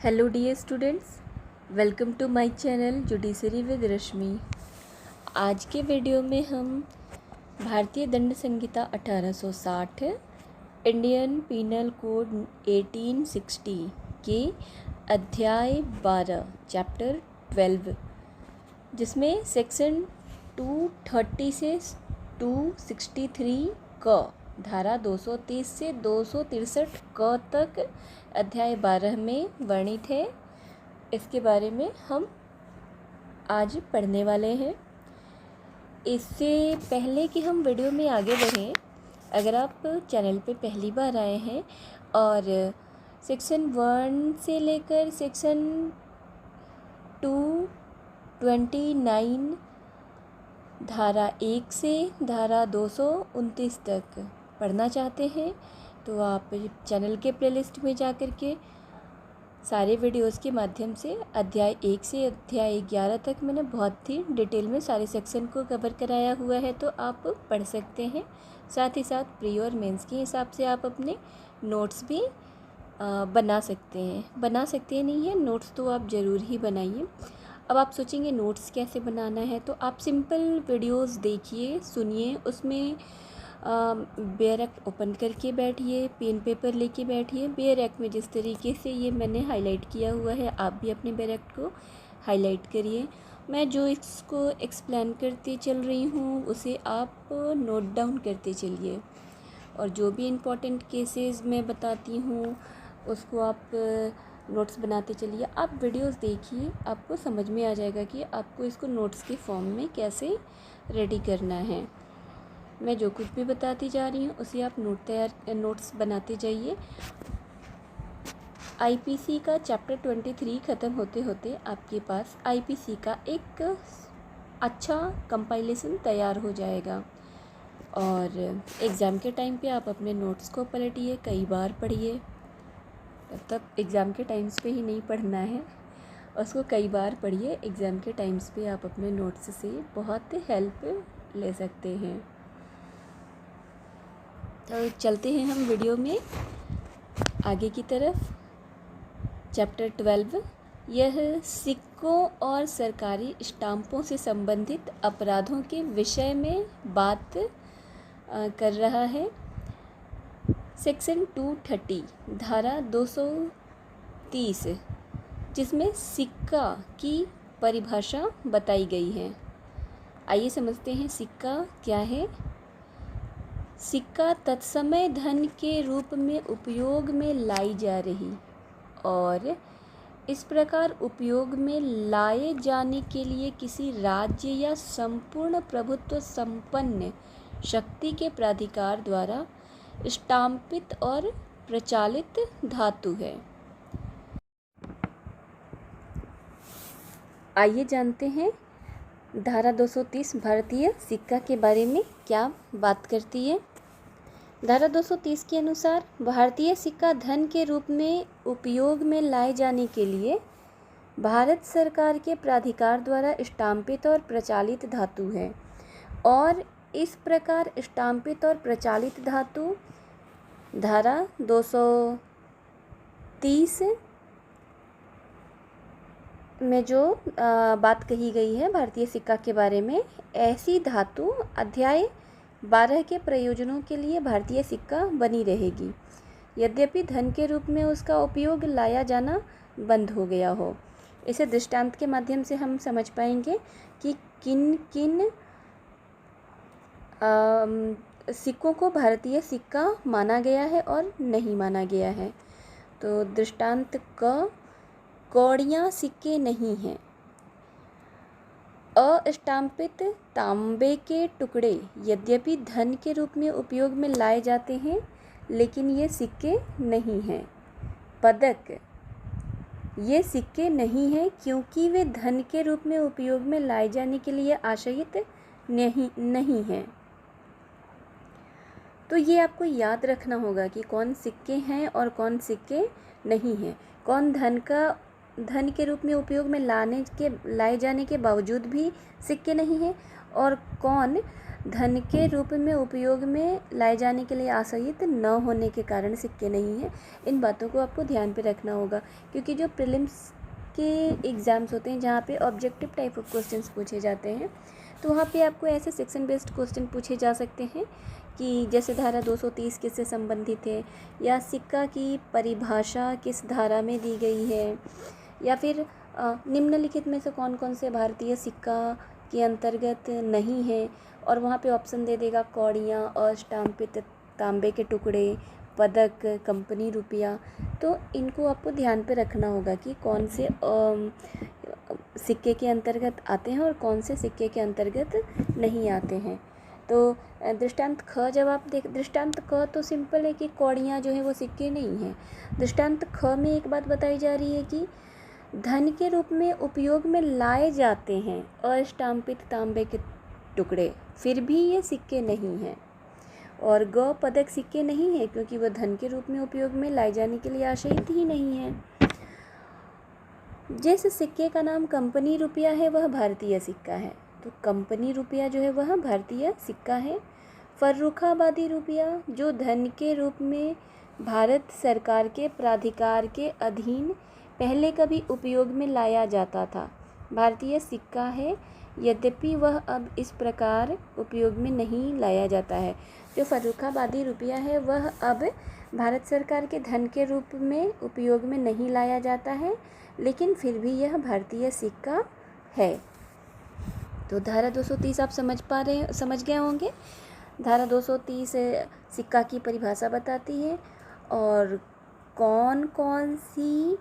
Hello dear students, welcome to my channel judiciary with Rashmi. आज के video में हम भारतीय दंड संहिता 1860, इंडियन पीनल कोड 1860 के अध्याय 12 चैप्टर 12, जिसमें सेक्शन 230 से 263 क, धारा 230 से 263 क तक अध्याय 12 में वर्णित है। इसके बारे में हम आज पढ़ने वाले हैं। इससे पहले कि हम वीडियो में आगे बढ़ें, अगर आप चैनल पे पहली बार आए हैं और सेक्शन 1 से लेकर सेक्शन 229 धारा 1 से धारा 229 तक पढ़ना चाहते हैं तो आप चैनल के प्लेलिस्ट में जा कर के सारे वीडियोस के माध्यम से अध्याय 1 से अध्याय 11 तक मैंने बहुत ही डिटेल में सारे सेक्शन को कवर कराया हुआ है, तो आप पढ़ सकते हैं। साथ ही साथ प्री और मेंस के हिसाब से आप अपने नोट्स भी बना सकते हैं नहीं है नोट्स तो आप ज़रूर ही बनाइए। अब आप सोचेंगे नोट्स कैसे बनाना है, तो आप सिंपल वीडियोस देखिए, सुनिए, उसमें बेयर एक्ट ओपन करके बैठिए, पेन पेपर लेके बैठिए। बेयर एक्ट में जिस तरीके से ये मैंने हाईलाइट किया हुआ है, आप भी अपने बेयर एक्ट को हाईलाइट करिए। मैं जो इसको एक्सप्लेन करती चल रही हूँ उसे आप नोट डाउन करते चलिए, और जो भी इम्पोर्टेंट केसेस मैं बताती हूँ उसको आप नोट्स बनाते चलिए। आप वीडियोस देखिए, आपको समझ में आ जाएगा कि आपको इसको नोट्स के फॉर्म में कैसे रेडी करना है। मैं जो कुछ भी बताती जा रही हूँ उसे आप नोट्स बनाते जाइए। आईपीसी का चैप्टर 23 ख़त्म होते होते आपके पास आईपीसी का एक अच्छा कंपाइलेशन तैयार हो जाएगा, और एग्ज़ाम के टाइम पे आप अपने नोट्स को पलटिए, कई बार पढ़िए। तब एग्ज़ाम के टाइम्स पे ही नहीं पढ़ना है, उसको कई बार पढ़िए। एग्ज़ाम के टाइम्स पे आप अपने नोट्स से बहुत हेल्प ले सकते हैं। तो चलते हैं हम वीडियो में आगे की तरफ। चैप्टर 12 यह सिक्कों और सरकारी स्टाम्पों से संबंधित अपराधों के विषय में बात कर रहा है। सेक्शन 230 धारा 230, जिसमें सिक्का की परिभाषा बताई गई है। आइए समझते हैं सिक्का क्या है। सिक्का तत्समय धन के रूप में उपयोग में लाई जा रही और इस प्रकार उपयोग में लाए जाने के लिए किसी राज्य या संपूर्ण प्रभुत्व संपन्न शक्ति के प्राधिकार द्वारा स्टाम्पित और प्रचालित धातु है। आइए जानते हैं धारा 230 भारतीय सिक्का के बारे में क्या बात करती है। धारा 230 के अनुसार भारतीय सिक्का धन के रूप में उपयोग में लाए जाने के लिए भारत सरकार के प्राधिकार द्वारा स्टाम्पित और प्रचालित धातु है, और इस प्रकार स्टाम्पित और प्रचालित धातु धारा 230 में जो बात कही गई है भारतीय सिक्का के बारे में, ऐसी धातु अध्याय 12 के प्रयोजनों के लिए भारतीय सिक्का बनी रहेगी, यद्यपि धन के रूप में उसका उपयोग लाया जाना बंद हो गया हो। इसे दृष्टांत के माध्यम से हम समझ पाएंगे कि किन किन सिक्कों को भारतीय सिक्का माना गया है और नहीं माना गया है। तो दृष्टांत क, कौड़ियाँ सिक्के नहीं हैं। अस्टाम्पित तांबे के टुकड़े यद्यपि धन के रूप में उपयोग में लाए जाते हैं, लेकिन ये सिक्के नहीं हैं। पदक, ये सिक्के नहीं हैं क्योंकि वे धन के रूप में उपयोग में लाए जाने के लिए आशयित नहीं हैं। तो ये आपको याद रखना होगा कि कौन सिक्के हैं और कौन सिक्के नहीं हैं, कौन धन के रूप में उपयोग में लाए जाने के बावजूद भी सिक्के नहीं हैं, और कौन धन के रूप में उपयोग में लाए जाने के लिए आश्रित न होने के कारण सिक्के नहीं हैं। इन बातों को आपको ध्यान पे रखना होगा, क्योंकि जो प्रीलिम्स के एग्ज़ाम्स होते हैं जहाँ पे ऑब्जेक्टिव टाइप ऑफ क्वेश्चंस पूछे जाते हैं, तो वहाँ पे आपको ऐसे सेक्शन बेस्ड क्वेश्चन पूछे जा सकते हैं कि जैसे धारा 230 किससे संबंधित है, या सिक्का की परिभाषा किस धारा में दी गई है, या फिर निम्नलिखित में से कौन कौन से भारतीय सिक्का के अंतर्गत नहीं है, और वहाँ पे ऑप्शन दे देगा कौड़ियाँ, अस्टाम्पित तांबे के टुकड़े, पदक, कंपनी रुपया। तो इनको आपको ध्यान पे रखना होगा कि कौन से सिक्के के अंतर्गत आते हैं और कौन से सिक्के के अंतर्गत नहीं आते हैं। तो दृष्टांत ख जब आप दृष्टांत क तो सिंपल है कि कौड़ियाँ जो है वो सिक्के नहीं हैं। दृष्टांत ख में एक बात बताई जा रही है कि धन के रूप में उपयोग में लाए जाते हैं अस्टाम्पित तांबे के टुकड़े, फिर भी ये सिक्के नहीं हैं। और ग पदक सिक्के नहीं है क्योंकि वह धन के रूप में उपयोग में लाए जाने के लिए आश्रित ही नहीं है। जिस सिक्के का नाम कंपनी रुपया है वह भारतीय सिक्का है, तो कंपनी रुपया जो है वह भारतीय सिक्का है। फर्रुखाबादी रुपया जो धन के रूप में भारत सरकार के प्राधिकार के अधीन पहले कभी उपयोग में लाया जाता था, भारतीय सिक्का है, यद्यपि वह अब इस प्रकार उपयोग में नहीं लाया जाता है। जो फर्रुखाबादी रुपया है वह अब भारत सरकार के धन के रूप में उपयोग में नहीं लाया जाता है, लेकिन फिर भी यह भारतीय सिक्का है। तो धारा 230 आप समझ गए होंगे। धारा 230 सिक्का की परिभाषा बताती है और कौन कौन सी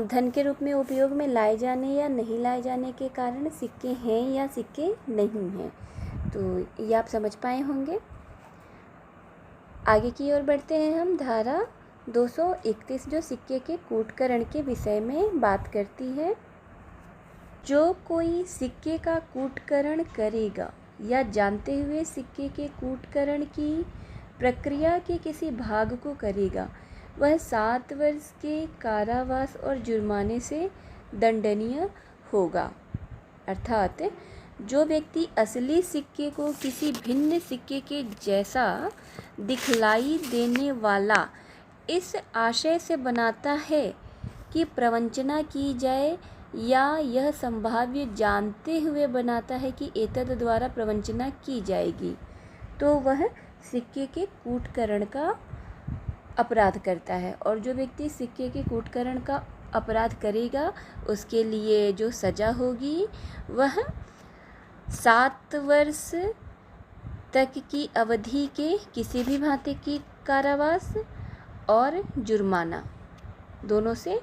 धन के रूप में उपयोग में लाए जाने या नहीं लाए जाने के कारण सिक्के हैं या सिक्के नहीं हैं। तो ये आप समझ पाए होंगे। आगे की ओर बढ़ते हैं हम। धारा 231 जो सिक्के के कूटकरण के विषय में बात करती है। जो कोई सिक्के का कूटकरण करेगा या जानते हुए सिक्के के कूटकरण की प्रक्रिया के किसी भाग को करेगा, वह 7 वर्ष के कारावास और जुर्माने से दंडनीय होगा। अर्थात जो व्यक्ति असली सिक्के को किसी भिन्न सिक्के के जैसा दिखलाई देने वाला इस आशय से बनाता है कि प्रवंचना की जाए, या यह संभाव्य जानते हुए बनाता है कि एतद द्वारा प्रवंचना की जाएगी, तो वह सिक्के के कूटकरण का अपराध करता है। और जो व्यक्ति सिक्के के कूटकरण का अपराध करेगा उसके लिए जो सज़ा होगी वह 7 वर्ष तक की अवधि के किसी भी भांति की कारावास और जुर्माना दोनों से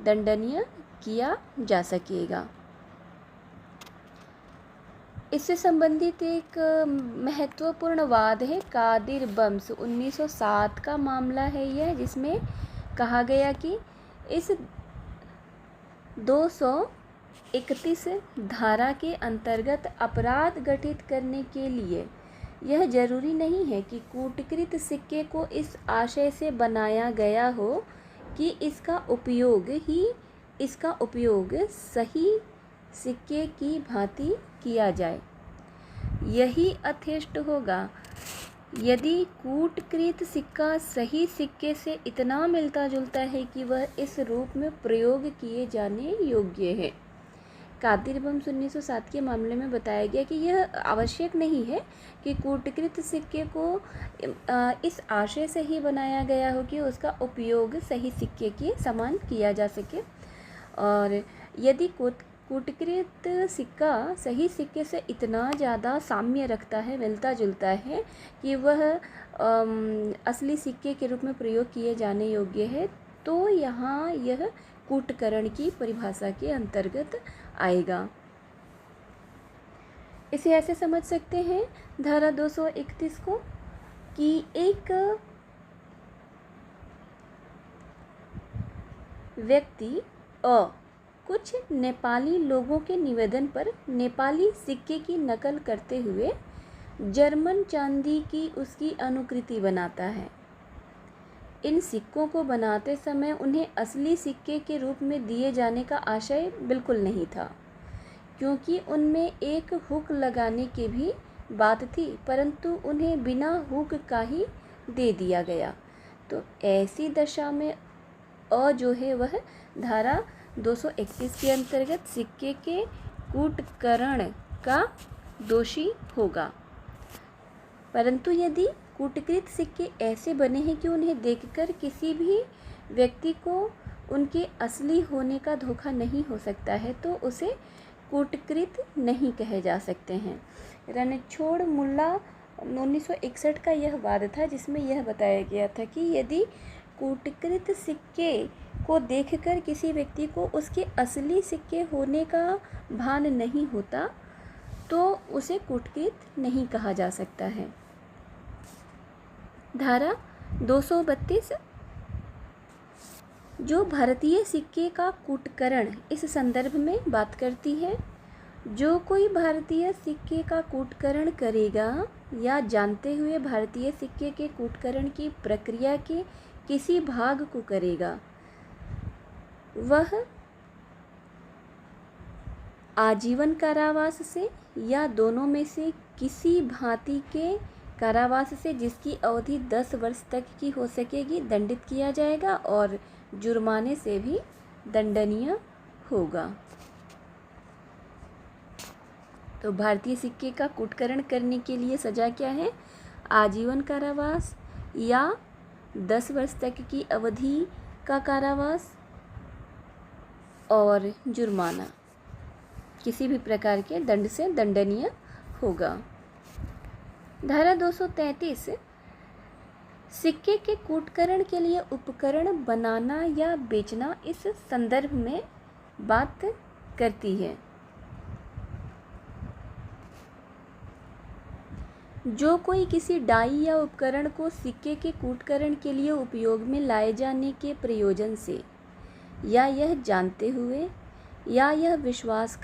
दंडनीय किया जा सकेगा। इससे संबंधित एक महत्वपूर्ण वाद है कादिर बम्स 1907 का मामला है यह, जिसमें कहा गया कि इस 231 धारा के अंतर्गत अपराध गठित करने के लिए यह जरूरी नहीं है कि कूटकृत सिक्के को इस आशय से बनाया गया हो कि इसका उपयोग सही सिक्के की भांति किया जाए। यही यथेष्ट होगा यदि कूटकृत सिक्का सही सिक्के से इतना मिलता जुलता है कि वह इस रूप में प्रयोग किए जाने योग्य है। कादिर बम्स 1907 के मामले में बताया गया कि यह आवश्यक नहीं है कि कूटकृत सिक्के को इस आशय से ही बनाया गया हो कि उसका उपयोग सही सिक्के के समान किया जा सके, और यदि कूटकृत सिक्का सही सिक्के से इतना ज़्यादा साम्य रखता है, मिलता जुलता है कि वह असली सिक्के के रूप में प्रयोग किए जाने योग्य है, तो यहाँ यह कूटकरण की परिभाषा के अंतर्गत आएगा। इसे ऐसे समझ सकते हैं धारा 231 को कि एक व्यक्ति कुछ नेपाली लोगों के निवेदन पर नेपाली सिक्के की नकल करते हुए जर्मन चांदी की उसकी अनुकृति बनाता है। इन सिक्कों को बनाते समय उन्हें असली सिक्के के रूप में दिए जाने का आशय बिल्कुल नहीं था, क्योंकि उनमें एक हुक लगाने की भी बात थी, परंतु उन्हें बिना हुक का ही दे दिया गया। तो ऐसी दशा में अ जो है वह धारा 231 के अंतर्गत सिक्के के कूटकरण का दोषी होगा। परंतु यदि कूटकृत सिक्के ऐसे बने हैं कि उन्हें देखकर किसी भी व्यक्ति को उनके असली होने का धोखा नहीं हो सकता है, तो उसे कूटकृत नहीं कहे जा सकते हैं। रणछोड़ मुल्ला 1961 का यह वाद था, जिसमें यह बताया गया था कि यदि कूटकृत सिक्के को देखकर किसी व्यक्ति को उसके असली सिक्के होने का भान नहीं होता, तो उसे कूटकृत नहीं कहा जा सकता है। धारा 232 जो भारतीय सिक्के का कूटकरण इस संदर्भ में बात करती है। जो कोई भारतीय सिक्के का कूटकरण करेगा या जानते हुए भारतीय सिक्के के कूटकरण की प्रक्रिया के किसी भाग को करेगा, वह आजीवन कारावास से या दोनों में से किसी भांति के कारावास से, जिसकी अवधि 10 वर्ष तक की हो सकेगी, दंडित किया जाएगा और जुर्माने से भी दंडनीय होगा। तो भारतीय सिक्के का कूटकरण करने के लिए सजा क्या है? आजीवन कारावास या 10 वर्ष तक की अवधि का कारावास और जुर्माना किसी भी प्रकार के दंड से दंडनीय होगा। धारा 233 सिक्के के कूटकरण के लिए उपकरण बनाना या बेचना इस संदर्भ में बात करती है। जो कोई किसी डाई या उपकरण को सिक्के के कूटकरण के लिए उपयोग में लाए जाने के प्रयोजन से या यह जानते हुए या यह विश्वास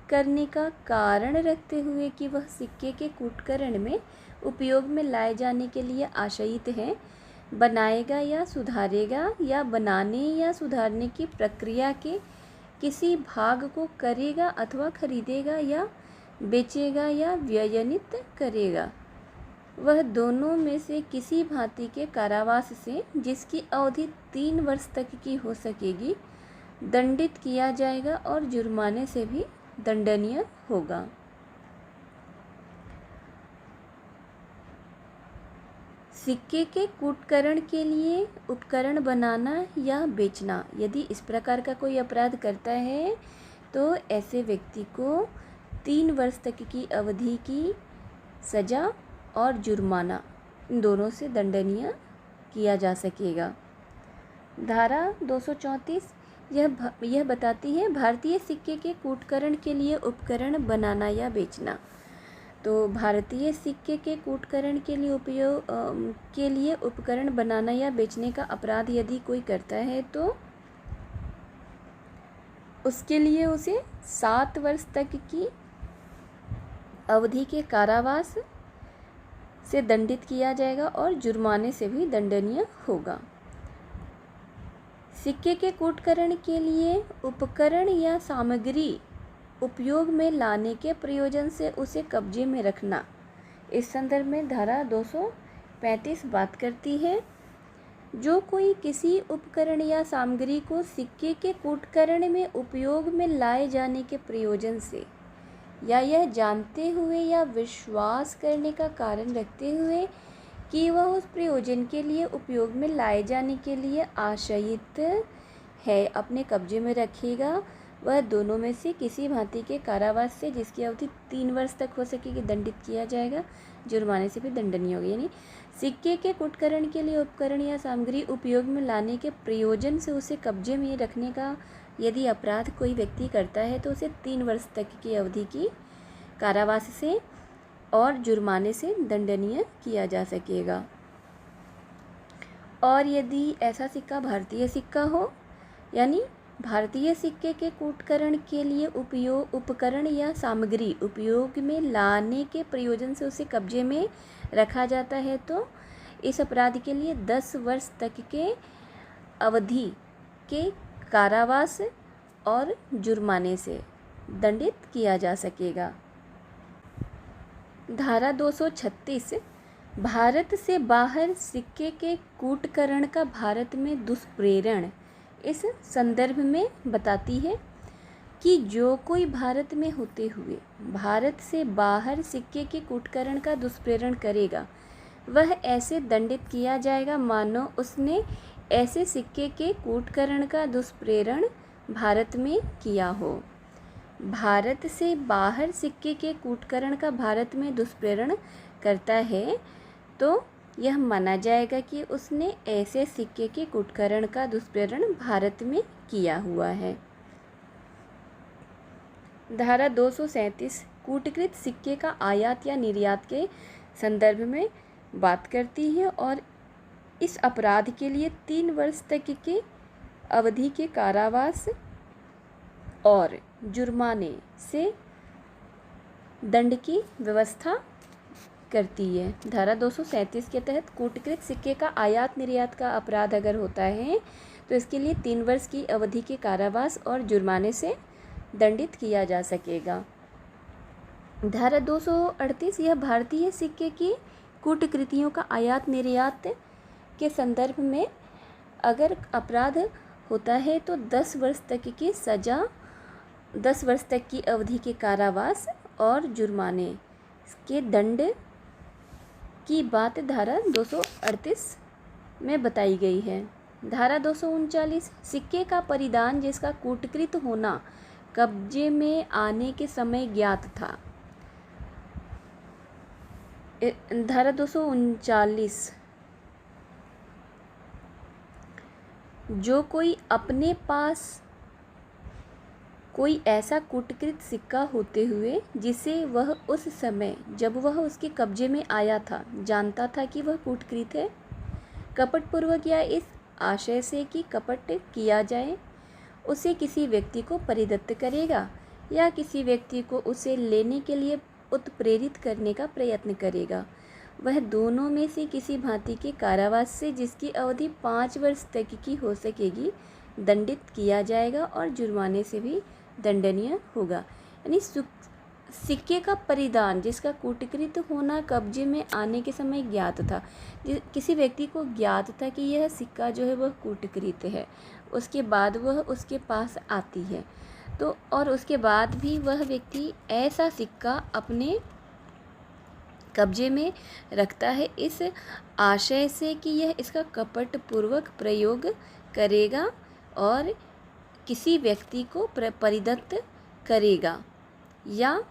करने का कारण रखते हुए कि वह सिक्के के कूटकरण में उपयोग में लाए जाने के लिए आशयित है, बनाएगा या सुधारेगा या बनाने या सुधारने की प्रक्रिया के किसी भाग को करेगा अथवा खरीदेगा या बेचेगा या व्ययनित करेगा, वह दोनों में से किसी भांति के कारावास से, जिसकी अवधि 3 वर्ष तक की हो सकेगी, दंडित किया जाएगा और जुर्माने से भी दंडनीय होगा। सिक्के के कूटकरण के लिए उपकरण बनाना या बेचना, यदि इस प्रकार का कोई अपराध करता है तो ऐसे व्यक्ति को 3 वर्ष तक की अवधि की सज़ा और जुर्माना इन दोनों से दंडनीय किया जा सकेगा। धारा 234 यह बताती है भारतीय सिक्के के कूटकरण के लिए उपकरण बनाना या बेचना। तो भारतीय सिक्के के कूटकरण के लिए उपकरण बनाना या बेचने का अपराध यदि कोई करता है तो उसके लिए उसे 7 वर्ष तक की अवधि के कारावास से दंडित किया जाएगा और जुर्माने से भी दंडनीय होगा। सिक्के के कूटकरण के लिए उपकरण या सामग्री उपयोग में लाने के प्रयोजन से उसे कब्जे में रखना, इस संदर्भ में धारा 235 बात करती है। जो कोई किसी उपकरण या सामग्री को सिक्के के कूटकरण में उपयोग में लाए जाने के प्रयोजन से या यह जानते हुए या विश्वास करने का कारण रखते हुए कि वह उस प्रयोजन के लिए उपयोग में लाए जाने के लिए आशयित है, अपने कब्जे में रखेगा, वह दोनों में से किसी भांति के कारावास से, जिसकी अवधि 3 वर्ष तक हो सकेगी, दंडित किया जाएगा, जुर्माने से भी दंडनीय होगा। यानी सिक्के के कूटकरण के लिए उपकरण या सामग्री उपयोग में लाने के प्रयोजन से उसे कब्जे में रखने का यदि अपराध कोई व्यक्ति करता है तो उसे 3 वर्ष तक की अवधि की कारावास से और जुर्माने से दंडनीय किया जा सकेगा। और यदि ऐसा सिक्का भारतीय सिक्का हो, यानी भारतीय सिक्के के कूटकरण के लिए उपकरण या सामग्री उपयोग में लाने के प्रयोजन से उसे कब्जे में रखा जाता है, तो इस अपराध के लिए 10 वर्ष तक के अवधि के कारावास और जुर्माने से दंडित किया जा सकेगा। धारा 236 भारत से बाहर सिक्के के कूटकरण का भारत में दुष्प्रेरण इस संदर्भ में बताती है कि जो कोई भारत में होते हुए भारत से बाहर सिक्के के कूटकरण का दुष्प्रेरण करेगा वह ऐसे दंडित किया जाएगा मानो उसने ऐसे सिक्के के कूटकरण का दुष्प्रेरण भारत में किया हो। भारत से बाहर सिक्के के कूटकरण का भारत में दुष्प्रेरण करता है तो यह माना जाएगा कि उसने ऐसे सिक्के के कूटकरण का दुष्प्रेरण भारत में किया हुआ है। धारा 237 कूटकृत सिक्के का आयात या निर्यात के संदर्भ में बात करती है और इस अपराध के लिए 3 वर्ष तक के अवधि के कारावास और जुर्माने से दंड की व्यवस्था करती है। धारा 237 के तहत कूटकृत सिक्के का आयात निर्यात का अपराध अगर होता है तो इसके लिए 3 वर्ष की अवधि के कारावास और जुर्माने से दंडित किया जा सकेगा। धारा 238 यह भारतीय सिक्के की कूटकृतियों का आयात निर्यात के संदर्भ में अगर अपराध होता है तो 10 वर्ष तक की सज़ा, 10 वर्ष तक की अवधि के कारावास और जुर्माने के दंड की बात धारा 238 में बताई गई है। धारा 239 सिक्के का परिधान जिसका कूटकृत होना कब्जे में आने के समय ज्ञात था। धारा 239 जो कोई अपने पास कोई ऐसा कूटकृत सिक्का होते हुए जिसे वह उस समय जब वह उसके कब्जे में आया था जानता था कि वह कूटकृत है, कपटपूर्वक या इस आशय से कि कपट किया जाए उसे किसी व्यक्ति को परिदत्त करेगा या किसी व्यक्ति को उसे लेने के लिए उत्प्रेरित करने का प्रयत्न करेगा, वह दोनों में से किसी भांति के कारावास से जिसकी अवधि 5 वर्ष तक की हो सकेगी दंडित किया जाएगा और जुर्माने से भी दंडनीय होगा। यानी सिक्के का परिधान जिसका कूटकृत होना कब्जे में आने के समय ज्ञात था, किसी व्यक्ति को ज्ञात था कि यह सिक्का जो है वह कूटकृत है, उसके बाद वह उसके पास आती है तो और उसके बाद भी वह व्यक्ति ऐसा सिक्का अपने कब्जे में रखता है इस आशय से कि यह इसका कपटपूर्वक प्रयोग करेगा और किसी व्यक्ति को परिदत्त करेगा या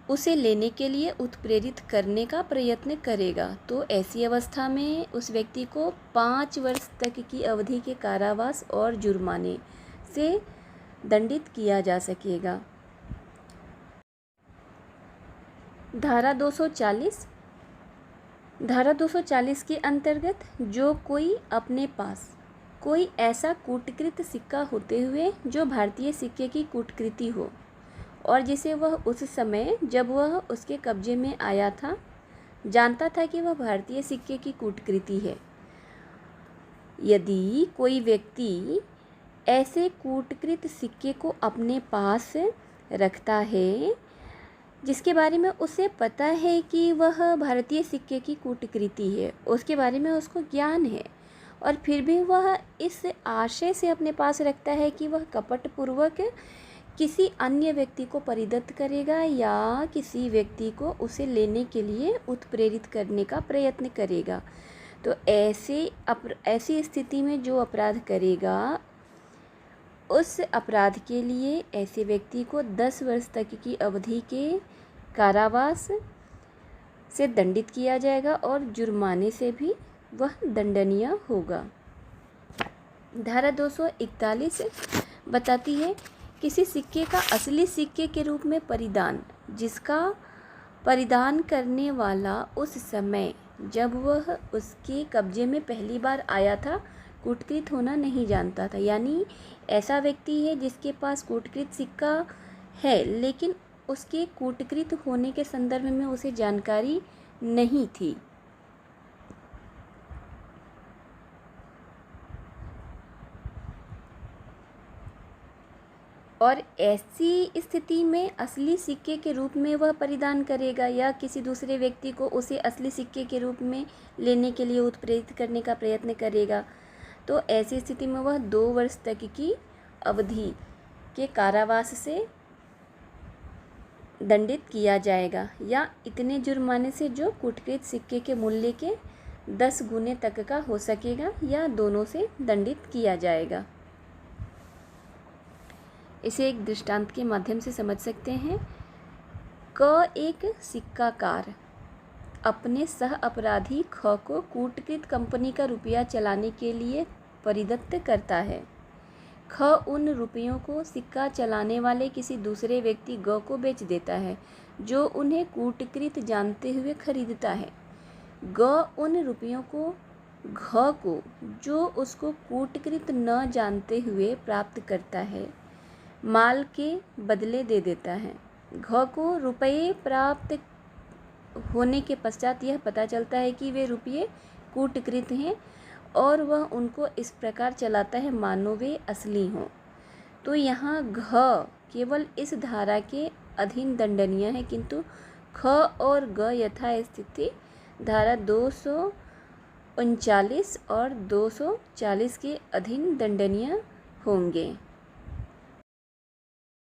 उसे लेने के लिए उत्प्रेरित करने का प्रयत्न करेगा, तो ऐसी अवस्था में उस व्यक्ति को 5 वर्ष तक की अवधि के कारावास और जुर्माने से दंडित किया जा सकेगा। धारा 240 के अंतर्गत जो कोई अपने पास कोई ऐसा कूटकृत सिक्का होते हुए जो भारतीय सिक्के की कूटकृति हो और जिसे वह उस समय जब वह उसके कब्जे में आया था जानता था कि वह भारतीय सिक्के की कूटकृति है, यदि कोई व्यक्ति ऐसे कूटकृत सिक्के को अपने पास रखता है जिसके बारे में उसे पता है कि वह भारतीय सिक्के की कूटकृति है, उसके बारे में उसको ज्ञान है और फिर भी वह इस आशय से अपने पास रखता है कि वह कपटपूर्वक किसी अन्य व्यक्ति को परिदत्त करेगा या किसी व्यक्ति को उसे लेने के लिए उत्प्रेरित करने का प्रयत्न करेगा, तो ऐसी स्थिति में जो अपराध करेगा उस अपराध के लिए ऐसे व्यक्ति को 10 वर्ष तक की अवधि के कारावास से दंडित किया जाएगा और जुर्माने से भी वह दंडनीय होगा। धारा 241 बताती है किसी सिक्के का असली सिक्के के रूप में परिधान जिसका परिधान करने वाला उस समय जब वह उसके कब्जे में पहली बार आया था कूटकृत होना नहीं जानता था, यानी ऐसा व्यक्ति है जिसके पास कूटकृत सिक्का है लेकिन उसके कूटकृत होने के संदर्भ में उसे जानकारी नहीं थी। और ऐसी स्थिति में असली सिक्के के रूप में वह परिधान करेगा या किसी दूसरे व्यक्ति को उसे असली सिक्के के रूप में लेने के लिए उत्प्रेरित करने का प्रयत्न करेगा, तो ऐसी स्थिति में वह 2 वर्ष तक की अवधि के कारावास से दंडित किया जाएगा या इतने जुर्माने से जो कूटकृत सिक्के के मूल्य के 10 गुने तक का हो सकेगा, या दोनों से दंडित किया जाएगा। इसे एक दृष्टांत के माध्यम से समझ सकते हैं। एक सिक्काकार अपने सह अपराधी ख को कूटकृत कंपनी का रुपया चलाने के लिए परिदत्त करता है। ख उन रुपयों को सिक्का चलाने वाले किसी दूसरे व्यक्ति ग को बेच देता है, जो उन्हें कूटकृत जानते हुए खरीदता है। ग उन रुपयों को घ को, जो उसको कूटकृत न जानते हुए प्राप्त करता है, माल के बदले दे देता है। घ को रुपये प्राप्त होने के पश्चात यह पता चलता है कि वे रुपये कूटकृत हैं और वह उनको इस प्रकार चलाता है मानो वे असली हों। तो यहाँ घ केवल इस धारा के अधीन दंडनीय है, किंतु ख और ग यथास्थिति धारा 239 और 240 के अधीन दंडनीय होंगे।